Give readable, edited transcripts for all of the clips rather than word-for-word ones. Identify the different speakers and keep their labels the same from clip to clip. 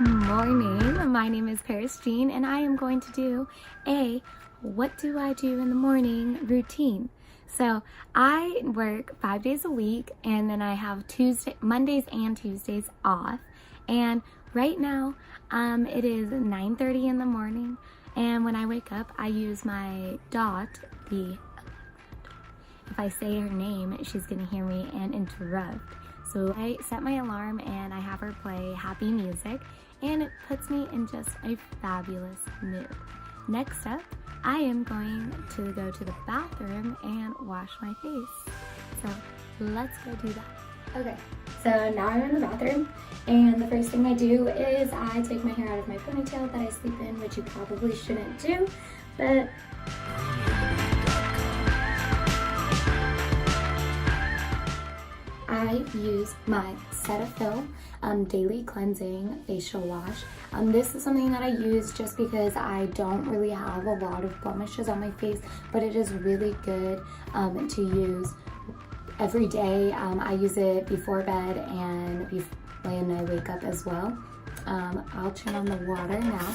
Speaker 1: Morning. My name is Paris Jean and I am going to do a what do I do in the morning routine. So I work 5 days a week and then I have Mondays and Tuesdays off. And right now it is 9:30 in the morning, and when I wake up I use my Dot, if I say her name she's gonna hear me and interrupt. So I set my alarm and I have her play happy music, and it puts me in just a fabulous mood. Next up, I am going to go to the bathroom and wash my face. So let's go do that. Okay, so now I'm in the bathroom, and the first thing I do is I take my hair out of my ponytail that I sleep in, which you probably shouldn't do, but I use my Cetaphil Daily Cleansing Facial Wash. This is something that I use just because I don't really have a lot of blemishes on my face, but it is really good to use every day. I use it before bed and when I wake up as well. I'll turn on the water now.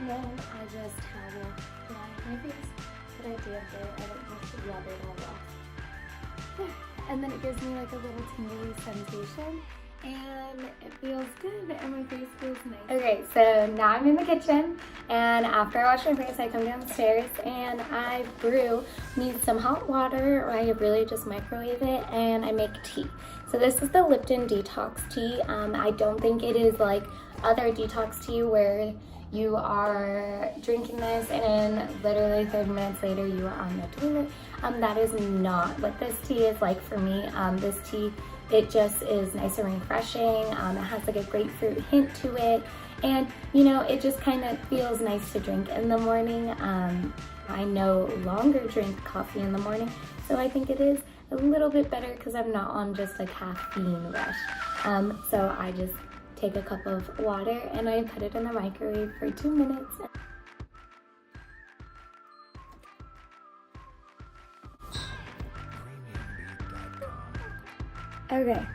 Speaker 1: Then I just towel line my face, but I do it, I don't have to rub it all off. And then it gives me like a little tingly sensation, and it feels good, and my face feels nice. Okay, so now I'm in the kitchen, and after I wash my face, I come downstairs and I brew me some hot water, or I really just microwave it, and I make tea. So this is the Lipton Detox Tea. I don't think it is like other detox tea where you are drinking this and then literally 30 minutes later you are on the toilet. That is not what this tea is like for me. This tea, it just is nice and refreshing. It has like a grapefruit hint to it, and you know, it just kind of feels nice to drink in the morning. I no longer drink coffee in the morning, so I think it is a little bit better because I'm not on just like caffeine rush. So I just take a cup of water and I put it in the microwave for 2 minutes. Okay,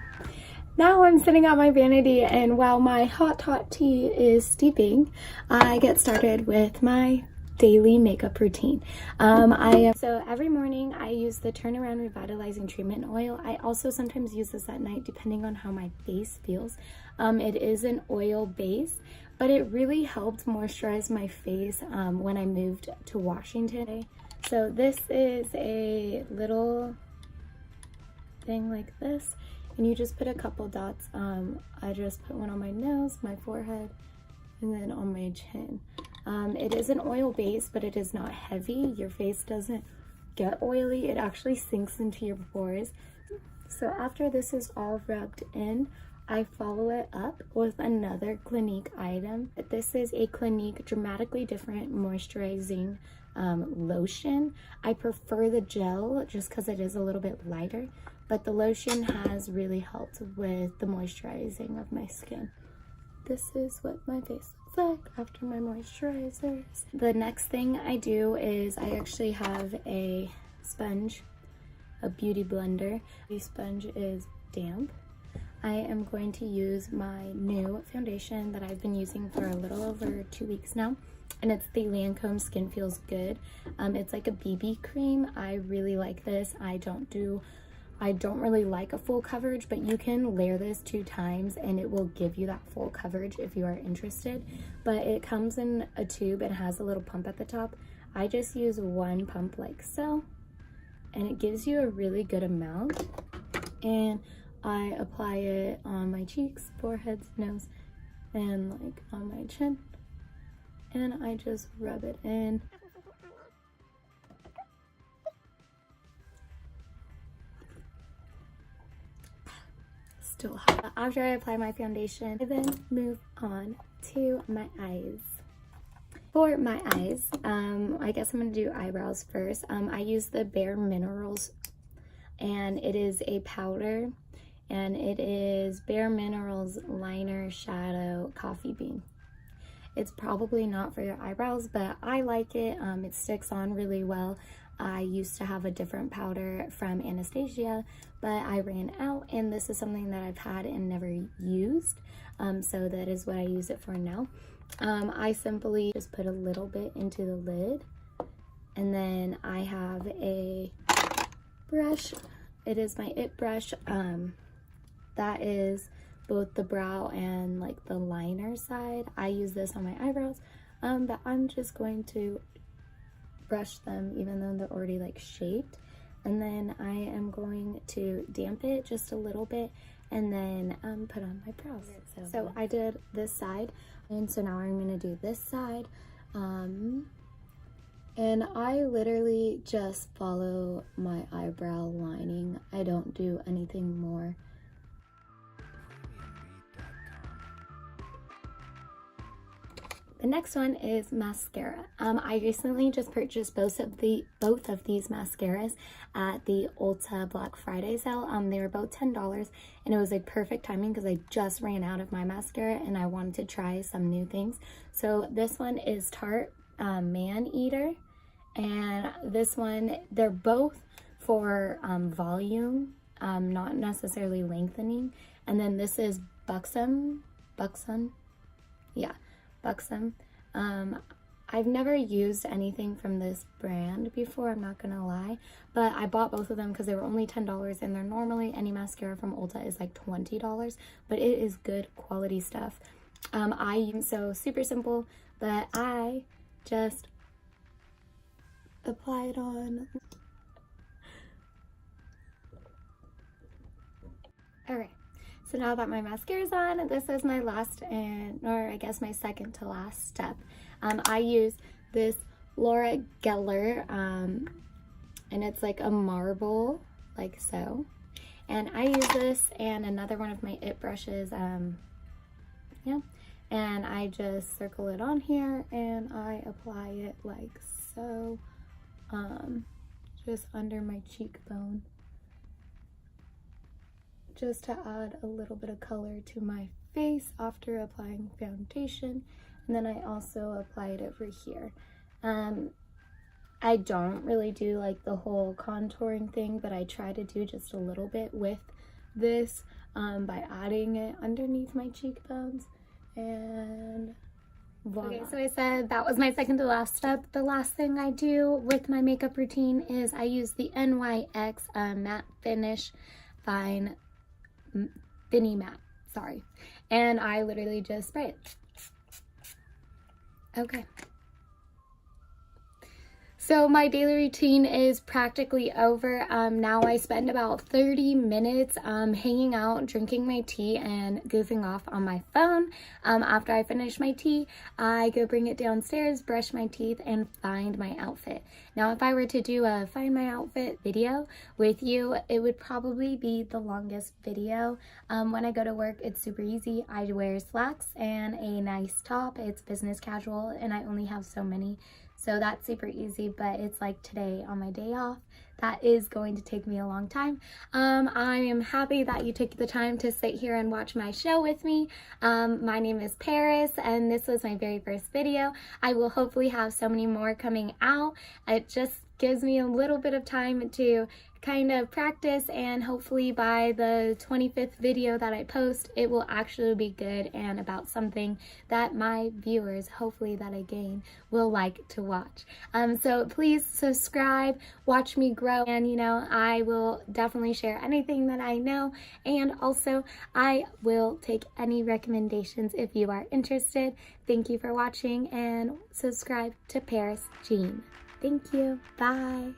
Speaker 1: now I'm sitting on my vanity, and while my hot tea is steeping, I get started with my daily makeup routine. So every morning I use the Turnaround Revitalizing Treatment Oil. I also sometimes use this at night depending on how my face feels. It is an oil base, but it really helped moisturize my face when I moved to Washington. So this is a little thing like this, and you just put a couple dots. I just put one on my nose, my forehead, and then on my chin. It is an oil base, but it is not heavy. Your face doesn't get oily. It actually sinks into your pores. So after this is all rubbed in, I follow it up with another Clinique item. This is a Clinique Dramatically Different Moisturizing lotion. I prefer the gel just because it is a little bit lighter, but the lotion has really helped with the moisturizing of my skin. This is what my face looks like after my moisturizers. The next thing I do is I actually have a sponge, a beauty blender. The sponge is damp. I am going to use my new foundation that I've been using for a little over 2 weeks now, and it's the Lancome Skin Feels Good. It's like a BB cream. I really like this. I don't really like a full coverage, but you can layer this 2 times and it will give you that full coverage if you are interested. But it comes in a tube and has a little pump at the top. I just use 1 pump like so, and it gives you a really good amount. And I apply it on my cheeks, forehead, nose, and like on my chin. And I just rub it in. Still hot. After I apply my foundation, I then move on to my eyes. For my eyes, I guess I'm gonna do eyebrows first. I use the Bare Minerals and it is a powder, and it is Bare Minerals Liner Shadow Coffee Bean. It's probably not for your eyebrows, but I like it. It sticks on really well. I used to have a different powder from Anastasia, but I ran out, and this is something that I've had and never used. So that is what I use it for now. I simply just put a little bit into the lid, and then I have a brush. It is my IT brush. That is both the brow and like the liner side. I use this on my eyebrows, but I'm just going to brush them even though they're already like shaped, and then I am going to damp it just a little bit and then put on my brows. So I did this side, and so now I'm gonna do this side, and I literally just follow my eyebrow lining. I don't do anything more. The next one is mascara. I recently just purchased both of these mascaras at the Ulta Black Friday sale. They were both $10, and it was like perfect timing because I just ran out of my mascara and I wanted to try some new things. So this one is Tarte Man Eater, and this one, they're both for volume, not necessarily lengthening. And then this is Buxom. Yeah. Buxom. I've never used anything from this brand before, I'm not gonna lie, but I bought both of them because they were only $10, and they're normally, any mascara from Ulta is like $20, but it is good quality stuff. So super simple, but I just apply it on. Okay. So now that my mascara is on, this is my last or I guess my second to last step. I use this Laura Geller, and it's like a marble, like so. And I use this and another one of my IT brushes, yeah. And I just circle it on here and I apply it like so, just under my cheekbone, just to add a little bit of color to my face after applying foundation. And then I also applied it over here. I don't really do like the whole contouring thing, but I try to do just a little bit with this by adding it underneath my cheekbones, and voila. Okay, so I said that was my second to last step. The last thing I do with my makeup routine is I use the NYX Matte Finish Fine Matte, sorry, and I literally just spray it. Okay. So my daily routine is practically over. Now I spend about 30 minutes hanging out, drinking my tea, and goofing off on my phone. After I finish my tea, I go bring it downstairs, brush my teeth, and find my outfit. Now, if I were to do a find my outfit video with you, it would probably be the longest video. When I go to work, it's super easy. I wear slacks and a nice top. It's business casual, and I only have so many. So that's super easy, but it's like today on my day off, that is going to take me a long time. I am happy that you took the time to sit here and watch my show with me. My name is Paris, and this was my very first video. I will hopefully have so many more coming out. It just gives me a little bit of time to kind of practice, and hopefully by the 25th video that I post, it will actually be good and about something that my viewers, hopefully that I gain, will like to watch. So please subscribe, watch me grow, and I will definitely share anything that I know, and also I will take any recommendations if you are interested. Thank you for watching, and subscribe to Paris Jean. Thank you. Bye.